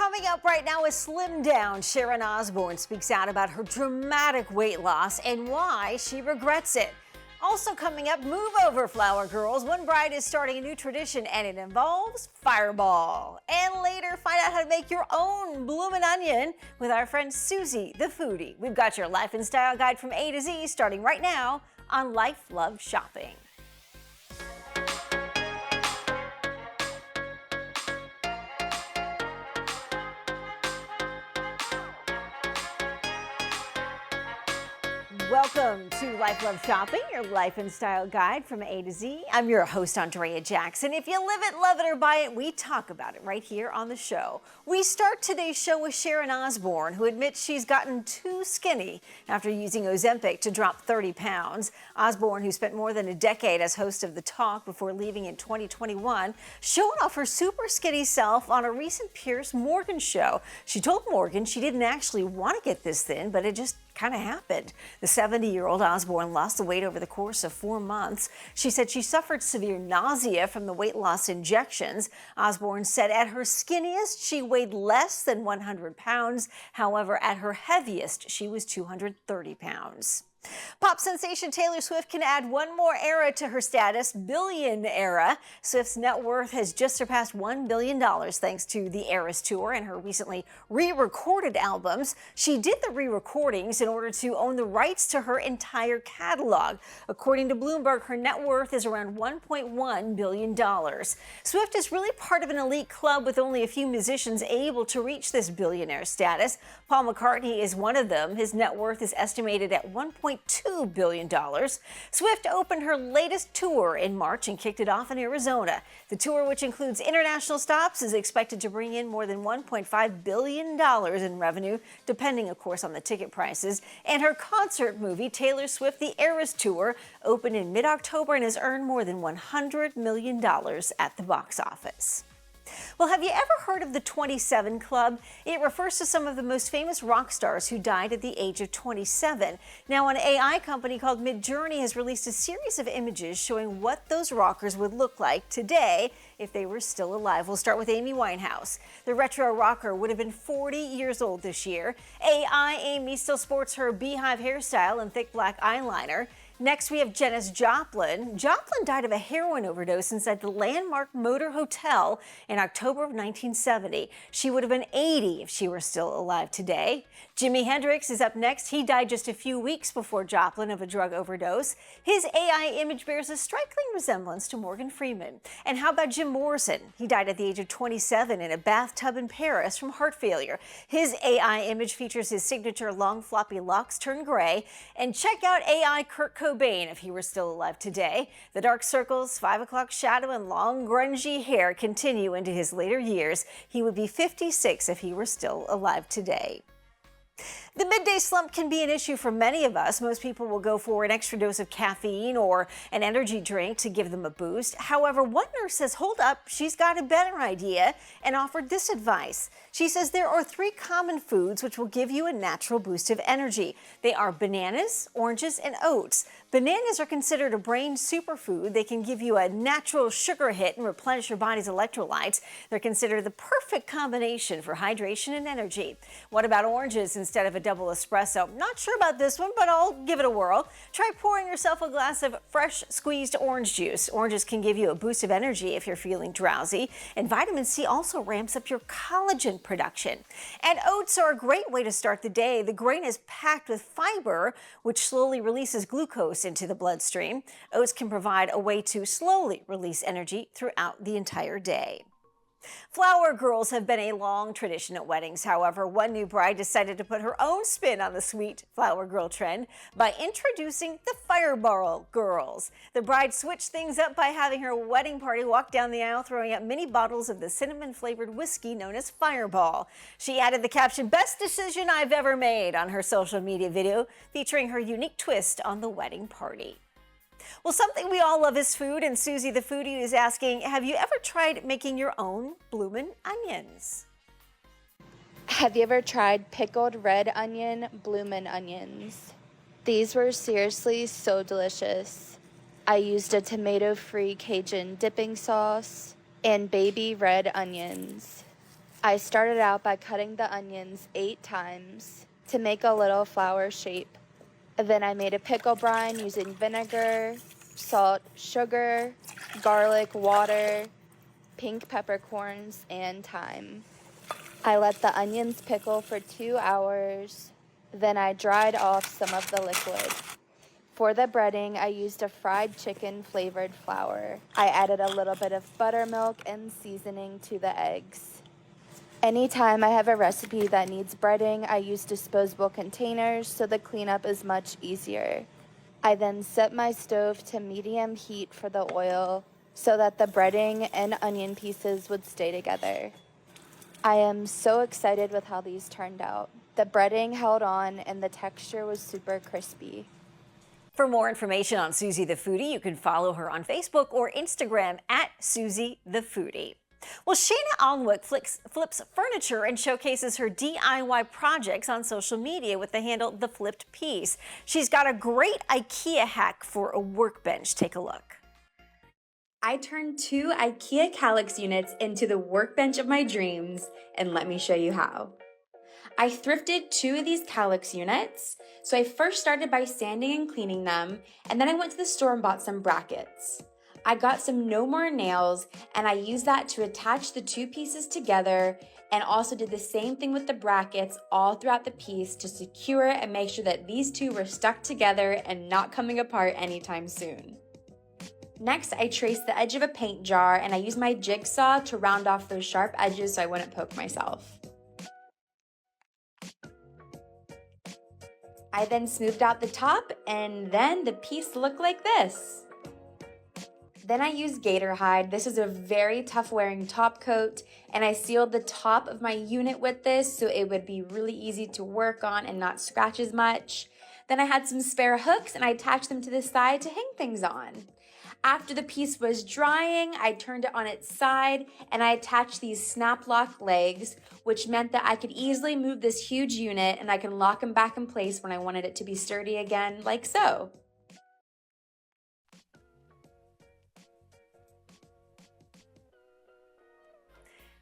Coming up right now is Slim Down. Sharon Osbourne speaks out about her dramatic weight loss and why she regrets it. Also coming up, move over, Flower Girls. One bride is starting a new tradition and it involves Fireball. And later, find out how to make your own bloomin' onion with our friend Soozie the Foodie. We've got your life and style guide from A to Z starting right now on Life Love Shopping. Welcome to Life Love Shopping, your life and style guide from A to Z. I'm your host, Andrea Jackson. If you live it, love it, or buy it, we talk about it right here on the show. We start today's show with Sharon Osbourne, who admits she's gotten too skinny after using Ozempic to drop 30 pounds. Osbourne, who spent more than a decade as host of The Talk before leaving in 2021, showed off her super skinny self on a recent Piers Morgan show. She told Morgan she didn't actually want to get this thin, but it just kind of happened. The 70-year-old Osbourne lost the weight over the course of 4 months. She said she suffered severe nausea from the weight loss injections. Osbourne said at her skinniest, she weighed less than 100 pounds. However, at her heaviest, she was 230 pounds. Pop sensation Taylor Swift can add one more era to her status, billion era. Swift's net worth has just surpassed $1 billion thanks to the Eras Tour and her recently re-recorded albums. She did the re-recordings in order to own the rights to her entire catalog. According to Bloomberg, her net worth is around $1.1 billion. Swift is really part of an elite club with only a few musicians able to reach this billionaire status. Paul McCartney is one of them. His net worth is estimated at $1.2 billion. Swift opened her latest tour in March and kicked it off in Arizona. The tour, which includes international stops, is expected to bring in more than $1.5 billion in revenue, depending, of course, on the ticket prices. And her concert movie, Taylor Swift: The Eras Tour, opened in mid-October and has earned more than $100 million at the box office. Well, have you ever heard of the 27 Club? It refers to some of the most famous rock stars who died at the age of 27. Now, an AI company called Midjourney has released a series of images showing what those rockers would look like today if they were still alive. We'll start with Amy Winehouse. The retro rocker would have been 40 years old this year. AI Amy still sports her beehive hairstyle and thick black eyeliner. Next, we have Janis Joplin. Joplin died of a heroin overdose inside the Landmark Motor Hotel in October of 1970. She would have been 80 if she were still alive today. Jimi Hendrix is up next. He died just a few weeks before Joplin of a drug overdose. His AI image bears a striking resemblance to Morgan Freeman. And how about Jim Morrison? He died at the age of 27 in a bathtub in Paris from heart failure. His AI image features his signature long floppy locks turned gray. And check out AI Kurt Cobain if he were still alive today. The dark circles, 5 o'clock shadow, and long grungy hair continue into his later years. He would be 56 if he were still alive today. The midday slump can be an issue for many of us. Most people will go for an extra dose of caffeine or an energy drink to give them a boost. However, one nurse says, hold up, she's got a better idea and offered this advice. She says there are 3 common foods which will give you a natural boost of energy. They are bananas, oranges, and oats. Bananas are considered a brain superfood. They can give you a natural sugar hit and replenish your body's electrolytes. They're considered the perfect combination for hydration and energy. What about oranges instead of a double espresso? Not sure about this one, but I'll give it a whirl. Try pouring yourself a glass of fresh squeezed orange juice. Oranges can give you a boost of energy if you're feeling drowsy. And vitamin C also ramps up your collagen production. And oats are a great way to start the day. The grain is packed with fiber, which slowly releases glucose into the bloodstream. Oats can provide a way to slowly release energy throughout the entire day. Flower girls have been a long tradition at weddings. However, one new bride decided to put her own spin on the sweet flower girl trend by introducing the Fireball girls. The bride switched things up by having her wedding party walk down the aisle throwing up mini bottles of the cinnamon-flavored whiskey known as Fireball. She added the caption, "Best decision I've ever made," on her social media video featuring her unique twist on the wedding party. Well, something we all love is food, and Soozie the Foodie is asking, have you ever tried making your own bloomin' onions? Have you ever tried pickled red onion bloomin' onions? These were seriously so delicious. I used a tomato-free Cajun dipping sauce and baby red onions. I started out by cutting the onions 8 times to make a little flower shape. Then I made a pickle brine using vinegar, salt, sugar, garlic, water, pink peppercorns, and thyme. I let the onions pickle for 2 hours. Then I dried off some of the liquid. For the breading, I used a fried chicken flavored flour. I added a little bit of buttermilk and seasoning to the eggs. Anytime I have a recipe that needs breading, I use disposable containers so the cleanup is much easier. I then set my stove to medium heat for the oil so that the breading and onion pieces would stay together. I am so excited with how these turned out. The breading held on and the texture was super crispy. For more information on Soozie the Foodie, you can follow her on Facebook or Instagram at Soozie the Foodie. Well, Shayna Alnwick flips furniture and showcases her DIY projects on social media with the handle The Flipped Piece. She's got a great IKEA hack for a workbench. Take a look. I turned 2 IKEA Kallax units into the workbench of my dreams, and let me show you how. I thrifted 2 of these Kallax units, so I first started by sanding and cleaning them, and then I went to the store and bought some brackets. I got some No More nails, and I used that to attach the 2 pieces together, and also did the same thing with the brackets all throughout the piece to secure and make sure that these 2 were stuck together and not coming apart anytime soon. Next, I traced the edge of a paint jar, and I used my jigsaw to round off those sharp edges so I wouldn't poke myself. I then smoothed out the top, and then the piece looked like this. Then I used gator hide. This is a very tough wearing top coat, and I sealed the top of my unit with this so it would be really easy to work on and not scratch as much. Then I had some spare hooks, and I attached them to the side to hang things on. After the piece was drying, I turned it on its side and I attached these snap lock legs, which meant that I could easily move this huge unit and I can lock them back in place when I wanted it to be sturdy again, like so.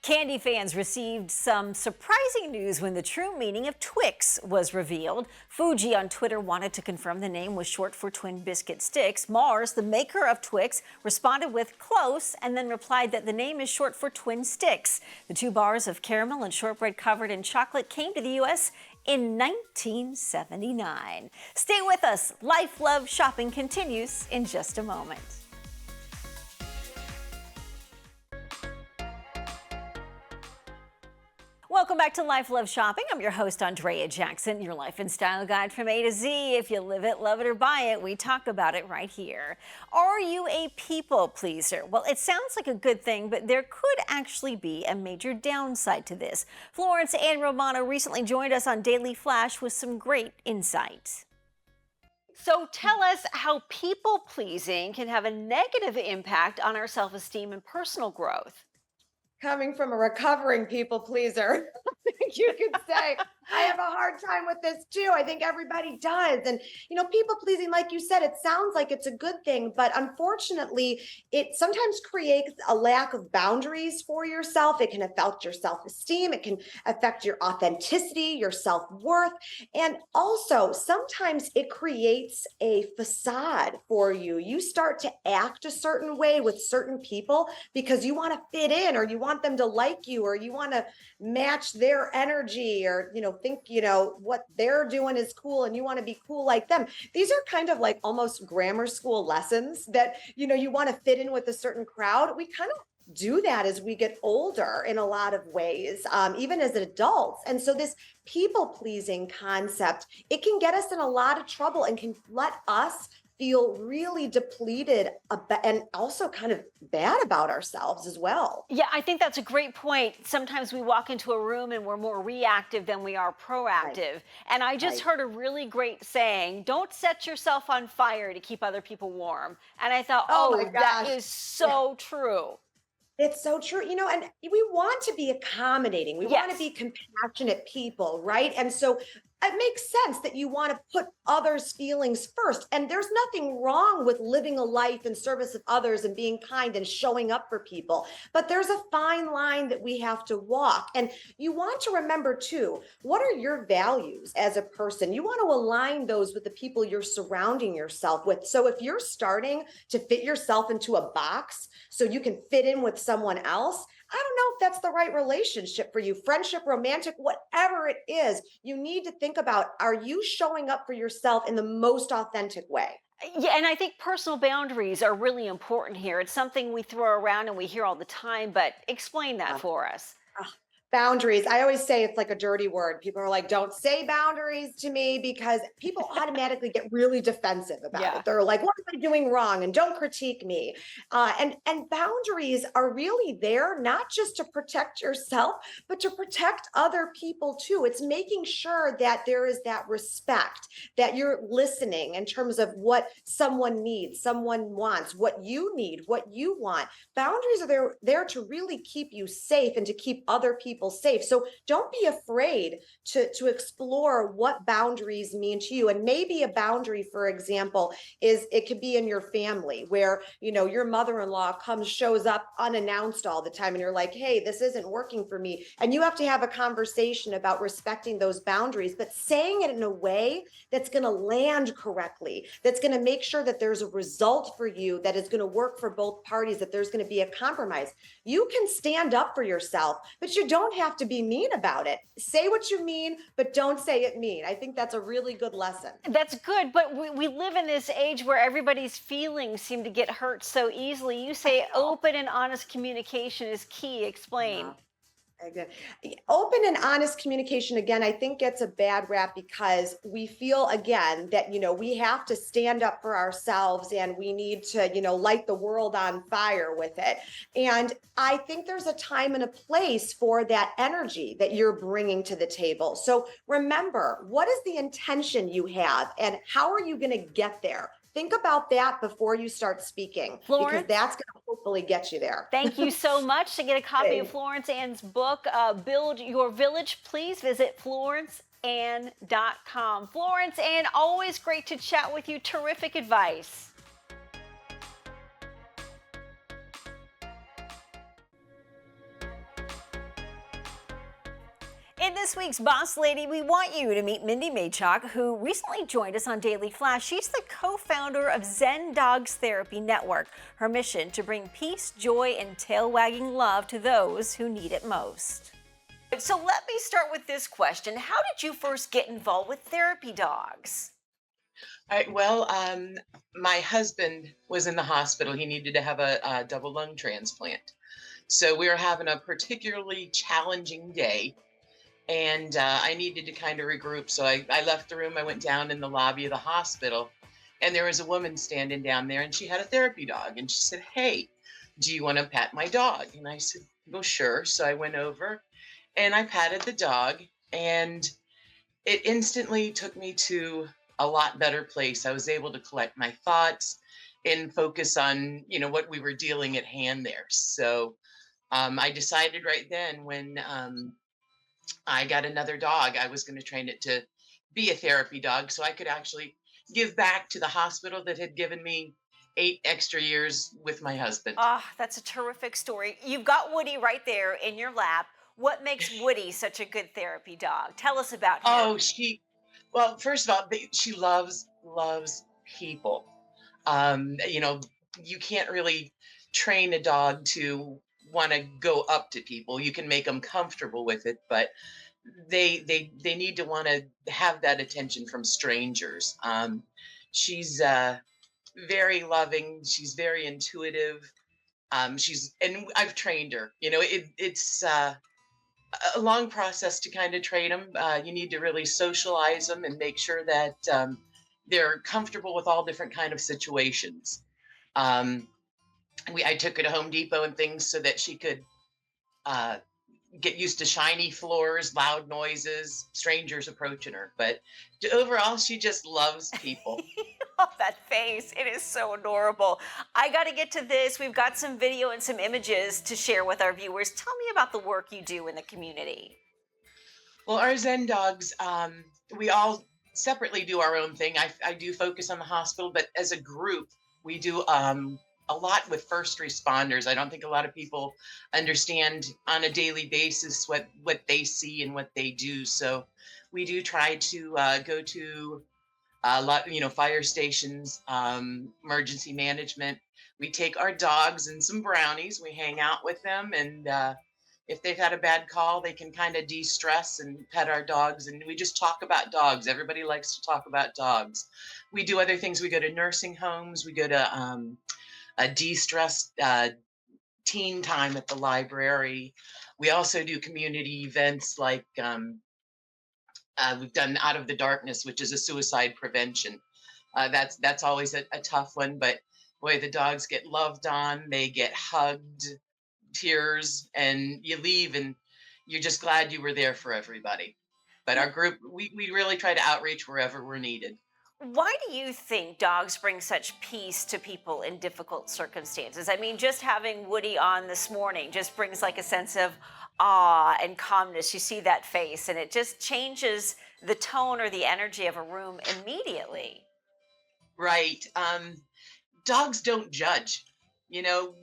Candy fans received some surprising news when the true meaning of Twix was revealed. Fuji on Twitter wanted to confirm the name was short for Twin Biscuit Sticks. Mars, the maker of Twix, responded with close and then replied that the name is short for Twin Sticks. The 2 bars of caramel and shortbread covered in chocolate came to the U.S. in 1979. Stay with us. Life Love Shopping continues in just a moment. Welcome back to Life Love Shopping. I'm your host, Andrea Jackson, your life and style guide from A to Z. If you live it, love it, or buy it, we talk about it right here. Are you a people pleaser? Well, it sounds like a good thing, but there could actually be a major downside to this. Florence Ann Romano recently joined us on Daily Flash with some great insight. So tell us how people pleasing can have a negative impact on our self-esteem and personal growth. Coming from a recovering people pleaser, you could say, I have a hard time with this too. I think everybody does. And, people pleasing, like you said, it sounds like it's a good thing, but unfortunately, it sometimes creates a lack of boundaries for yourself. It can affect your self-esteem. It can affect your authenticity, your self-worth. And also, sometimes it creates a facade for you. You start to act a certain way with certain people because you want to fit in, or you want them to like you, or you want to match their energy, or, think, what they're doing is cool and you want to be cool like them. These are kind of like almost grammar school lessons that, you want to fit in with a certain crowd. We kind of do that as we get older in a lot of ways, even as adults. And so this people pleasing concept, it can get us in a lot of trouble and can let us feel really depleted and also kind of bad about ourselves as well. Yeah, I think that's a great point. Sometimes we walk into a room and we're more reactive than we are proactive. Right. And I just heard a really great saying, don't set yourself on fire to keep other people warm. And I thought, that is so true. It's so true. And we want to be accommodating. We want to be compassionate people, right? And so it makes sense that you want to put others' feelings first. And there's nothing wrong with living a life in service of others and being kind and showing up for people. But there's a fine line that we have to walk. And you want to remember too, what are your values as a person? You want to align those with the people you're surrounding yourself with. So if you're starting to fit yourself into a box so you can fit in with someone else, I don't know if that's the right relationship for you. Friendship, romantic, whatever it is, you need to think about, are you showing up for yourself in the most authentic way? Yeah, and I think personal boundaries are really important here. It's something we throw around and we hear all the time, but explain that for us. Boundaries. I always say it's like a dirty word. People are like, don't say boundaries to me, because people automatically get really defensive about it. They're like, what am I doing wrong? And don't critique me. And boundaries are really there, not just to protect yourself, but to protect other people too. It's making sure that there is that respect, that you're listening in terms of what someone needs, someone wants, what you need, what you want. Boundaries are there to really keep you safe and to keep other people safe. So don't be afraid to explore what boundaries mean to you. And maybe a boundary, for example, is it could be in your family where, your mother-in-law shows up unannounced all the time and you're like, hey, this isn't working for me. And you have to have a conversation about respecting those boundaries, but saying it in a way that's going to land correctly, that's going to make sure that there's a result for you, that is going to work for both parties, that there's going to be a compromise. You can stand up for yourself, but you don't have to be mean about it. Say what you mean, but don't say it mean. I think that's a really good lesson. That's good, but we live in this age where everybody's feelings seem to get hurt so easily. You say open and honest communication is key. Explain. Again, open and honest communication, again, I think gets a bad rap because we feel, again, that, we have to stand up for ourselves and we need to, light the world on fire with it. And I think there's a time and a place for that energy that you're bringing to the table. So remember, what is the intention you have and how are you going to get there? Think about that before you start speaking, Florence, because that's going to hopefully get you there. Thank you so much. To get a copy of Florence Ann's book, Build Your Village, please visit florenceann.com. Florence Ann, always great to chat with you. Terrific advice. In this week's Boss Lady, we want you to meet Mindy Maychok, who recently joined us on Daily Flash. She's the co-founder of Zen Dogs Therapy Network. Her mission to bring peace, joy, and tail-wagging love to those who need it most. So let me start with this question. How did you first get involved with therapy dogs? All right, well, my husband was in the hospital. He needed to have a double lung transplant. So we were having a particularly challenging day. And I needed to kind of regroup. So I left the room. I went down in the lobby of the hospital. And there was a woman standing down there. And she had a therapy dog. And she said, hey, do you want to pet my dog? And I said, well, sure. So I went over and I patted the dog. And it instantly took me to a lot better place. I was able to collect my thoughts and focus on, what we were dealing at hand there. So I decided right then when I got another dog, I was going to train it to be a therapy dog so I could actually give back to the hospital that had given me 8 extra years with my husband. That's a terrific story. You've got Woody right there in your lap. What makes Woody such a good therapy dog? Tell us about him. Well, first of all, she loves people. You can't really train a dog to want to go up to people. You can make them comfortable with it, but they need to want to have that attention from strangers. She's very loving. She's very intuitive. And I've trained her. It's a long process to kind of train them. You need to really socialize them and make sure that they're comfortable with all different kind of situations. I took her to Home Depot and things so that she could get used to shiny floors, loud noises, strangers approaching her. But overall, she just loves people. Oh, that face. It is so adorable. I got to get to this. We've got some video and some images to share with our viewers. Tell me about the work you do in the community. Well, our Zen dogs, we all separately do our own thing. I do focus on the hospital, but as a group, we do a lot with first responders. I don't think a lot of people understand on a daily basis what they see and what they do. So we do try to go to a lot, fire stations, emergency management. We take our dogs and some brownies. We hang out with them, and if they've had a bad call, they can kind of de-stress and pet our dogs. And we just talk about dogs. Everybody likes to talk about dogs. We do other things. We go to nursing homes. We go to a de-stress teen time at the library. We also do community events like we've done Out of the Darkness, which is a suicide prevention. That's always a tough one, but boy, the dogs get loved on. They get hugged, tears, and you leave and you're just glad you were there for everybody. But our group, we really try to outreach wherever we're needed. Why do you think dogs bring such peace to people in difficult circumstances? I mean, just having Woody on this morning just brings like a sense of awe and calmness. You see that face, and it just changes the tone or the energy of a room immediately. Right. Dogs don't judge. You know,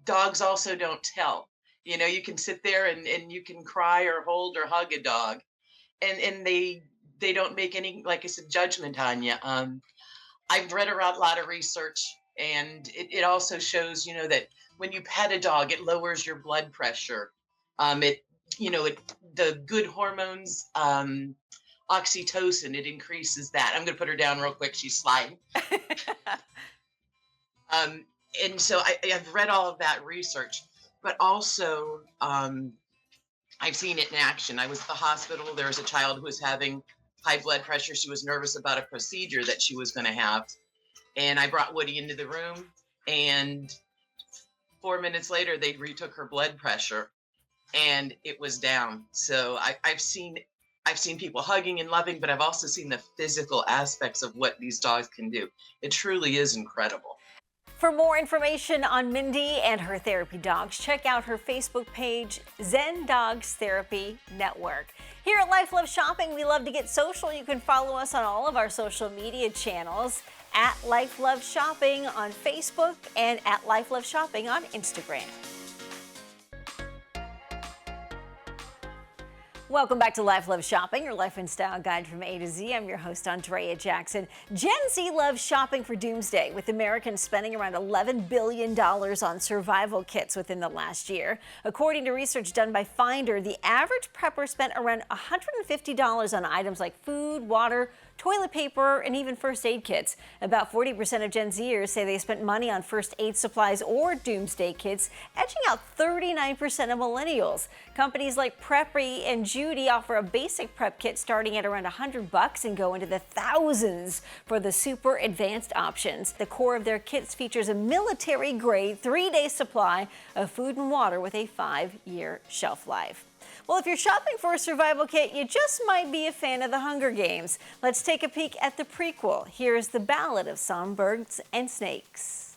dogs also don't tell. You can sit there and you can cry or hold or hug a dog, and they don't make any, like I said, judgment on you. I've read a lot of research, and it also shows, that when you pet a dog, it lowers your blood pressure. The good hormones, oxytocin, it increases that. I'm going to put her down real quick. She's sliding. And so I've read all of that research, but also I've seen it in action. I was at the hospital. There was a child who was having high blood pressure. She was nervous about a procedure that she was going to have. And I brought Woody into the room, and 4 minutes later, they retook her blood pressure, and it was down. So I've seen people hugging and loving, but I've also seen the physical aspects of what these dogs can do. It truly is incredible. For more information on Mindy and her therapy dogs, check out her Facebook page, Zen Dogs Therapy Network. Here at Life Love Shopping, we love to get social. You can follow us on all of our social media channels at Life Love Shopping on Facebook and at Life Love Shopping on Instagram. Welcome back to Life Love Shopping, your life and style guide from A to Z. I'm your host, Andrea Jackson. Gen Z loves shopping for doomsday, with Americans spending around $11 billion on survival kits within the last year. According to research done by Finder, the average prepper spent around $150 on items like food, water, toilet paper, and even first aid kits. About 40% of Gen Zers say they spent money on first aid supplies or doomsday kits, edging out 39% of millennials. Companies like Preppery and Judy offer a basic prep kit starting at around $100 and go into the thousands for the super advanced options. The core of their kits features a military-grade 3-day supply of food and water with a 5-year shelf life. Well, if you're shopping for a survival kit, you just might be a fan of the Hunger Games. Let's take a peek at the prequel. Here's the Ballad of Songbirds and Snakes.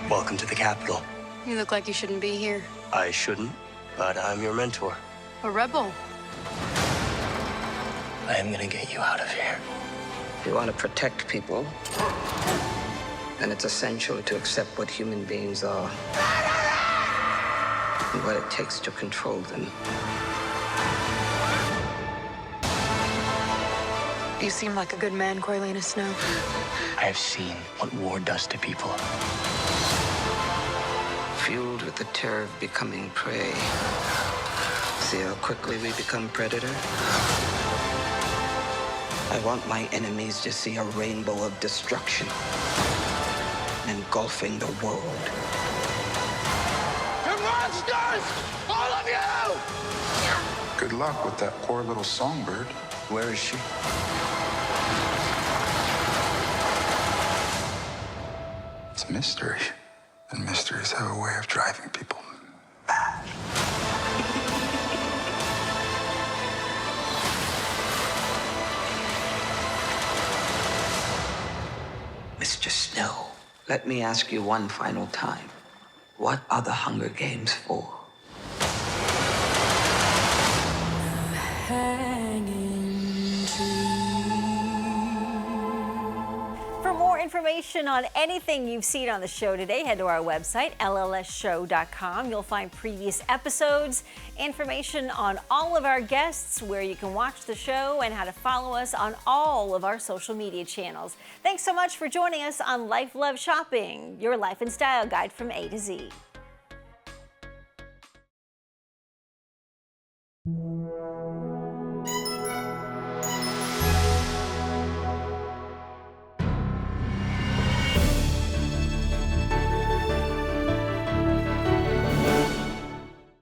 Welcome to the Capitol. You look like you shouldn't be here. I shouldn't, but I'm your mentor. A rebel. I am gonna get you out of here. If you want to protect people, then it's essential to accept what human beings are and what it takes to control them. You seem like a good man, Corleone Snow. I have seen what war does to people. Fueled with the terror of becoming prey. See how quickly we become predator? I want my enemies to see a rainbow of destruction engulfing the world. You're monsters! All of you! Good luck with that poor little songbird. Where is she? It's a mystery. And mysteries have a way of driving people mad. Mr. Snow, let me ask you one final time. What are the Hunger Games for? Hey. information on anything you've seen on the show today, head to our website, llsshow.com. You'll find previous episodes, information on all of our guests, where you can watch the show, and how to follow us on all of our social media channels. Thanks so much for joining us on Life, Love, Shopping, your life and style guide from A to Z.